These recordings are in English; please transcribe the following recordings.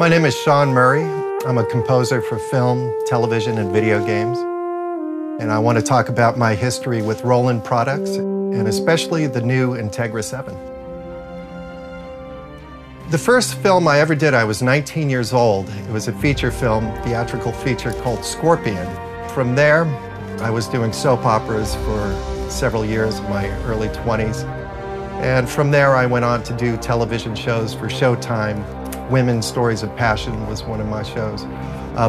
My name is Sean Murray. I'm a composer for film, television, and video games. And I want to talk about my history with Roland products, and especially the new INTEGRA-7. The first film I ever did, I was 19 years old. It was a feature film, theatrical feature called Scorpion. From there, I was doing soap operas for several years in my early 20s. And from there, I went on to do television shows for Showtime. Women's Stories of Passion was one of my shows.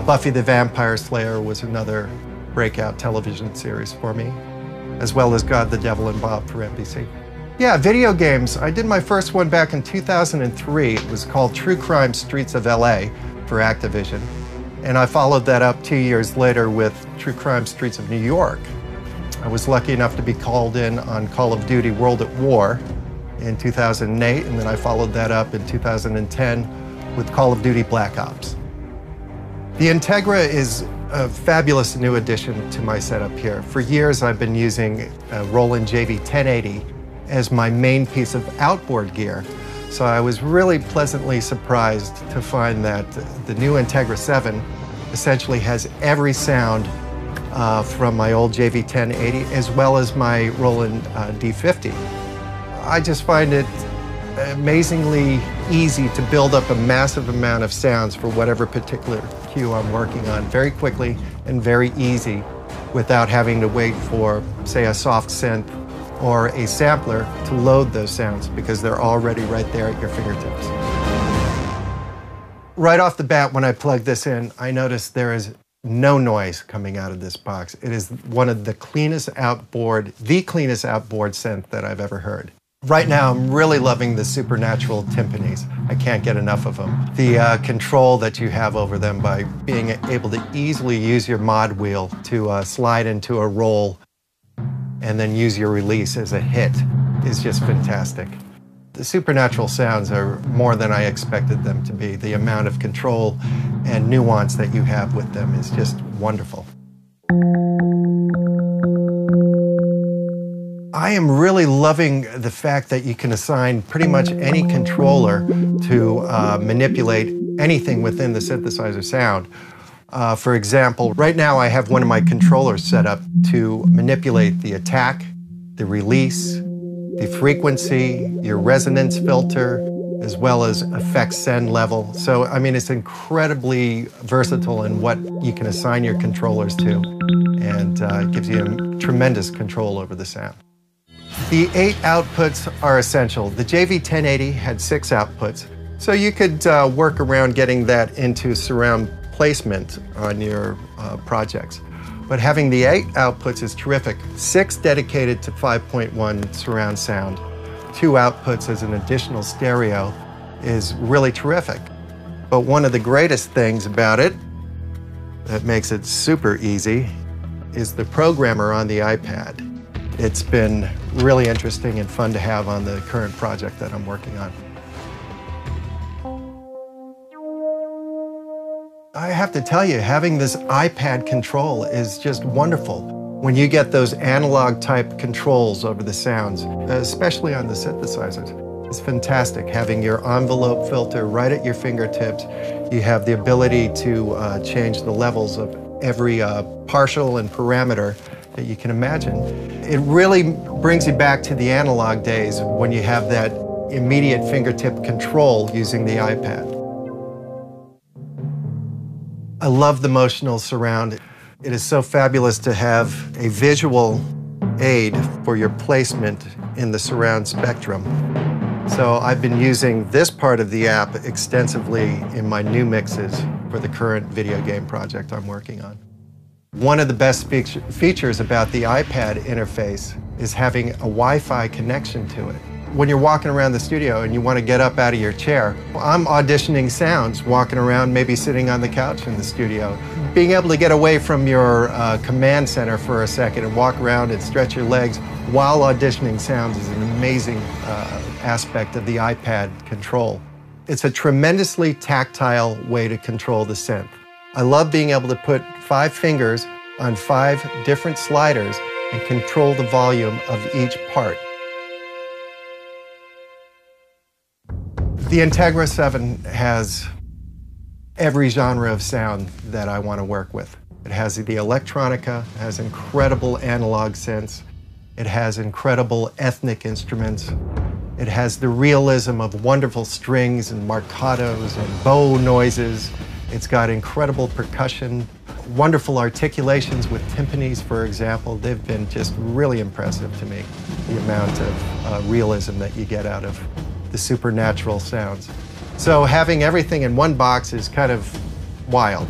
Buffy the Vampire Slayer was another breakout television series for me, as well as God, the Devil, and Bob for NBC. Yeah, video games. I did my first one back in 2003. It was called True Crime Streets of LA for Activision. And I followed that up 2 years later with True Crime Streets of New York. I was lucky enough to be called in on Call of Duty World at War in 2008, and then I followed that up in 2010 with Call of Duty Black Ops. The INTEGRA is a fabulous new addition to my setup here. For years, I've been using a Roland JV-1080 as my main piece of outboard gear. So I was really pleasantly surprised to find that the new INTEGRA-7 essentially has every sound from my old JV-1080 as well as my Roland D50. I just find it amazingly easy to build up a massive amount of sounds for whatever particular cue I'm working on very quickly and very easy without having to wait for, say, a soft synth or a sampler to load those sounds because they're already right there at your fingertips. Right off the bat, when I plug this in, I notice there is no noise coming out of this box. It is one of the cleanest outboard synth that I've ever heard. Right now, I'm really loving the supernatural timpanis. I can't get enough of them. The control that you have over them by being able to easily use your mod wheel to slide into a roll and then use your release as a hit is just fantastic. The supernatural sounds are more than I expected them to be. The amount of control and nuance that you have with them is just wonderful. I am really loving the fact that you can assign pretty much any controller to manipulate anything within the synthesizer sound. For example, right now I have one of my controllers set up to manipulate the attack, the release, the frequency, your resonance filter, as well as effect send level. So, I mean, it's incredibly versatile in what you can assign your controllers to, and it gives you tremendous control over the sound. The 8 outputs are essential. The JV-1080 had 6 outputs, so you could work around getting that into surround placement on your projects. But having the 8 outputs is terrific. 6 dedicated to 5.1 surround sound, 2 outputs as an additional stereo is really terrific. But one of the greatest things about it that makes it super easy is the programmer on the iPad. It's been really interesting and fun to have on the current project that I'm working on. I have to tell you, having this iPad control is just wonderful. When you get those analog type controls over the sounds, especially on the synthesizers, it's fantastic. Having your envelope filter right at your fingertips, you have the ability to change the levels of every partial and parameter that you can imagine. It really brings you back to the analog days when you have that immediate fingertip control using the iPad. I love the motional surround. It is so fabulous to have a visual aid for your placement in the surround spectrum. So I've been using this part of the app extensively in my new mixes for the current video game project I'm working on. One of the best features about the iPad interface is having a Wi-Fi connection to it. When you're walking around the studio and you want to get up out of your chair, I'm auditioning sounds, walking around, maybe sitting on the couch in the studio. Being able to get away from your command center for a second and walk around and stretch your legs while auditioning sounds is an amazing aspect of the iPad control. It's a tremendously tactile way to control the synth. I love being able to put 5 fingers on 5 different sliders and control the volume of each part. The INTEGRA-7 has every genre of sound that I want to work with. It has the electronica, it has incredible analog synths, it has incredible ethnic instruments, it has the realism of wonderful strings and marcatos and bow noises. It's got incredible percussion, wonderful articulations with timpanis, for example. They've been just really impressive to me, the amount of realism that you get out of the supernatural sounds. So having everything in one box is kind of wild.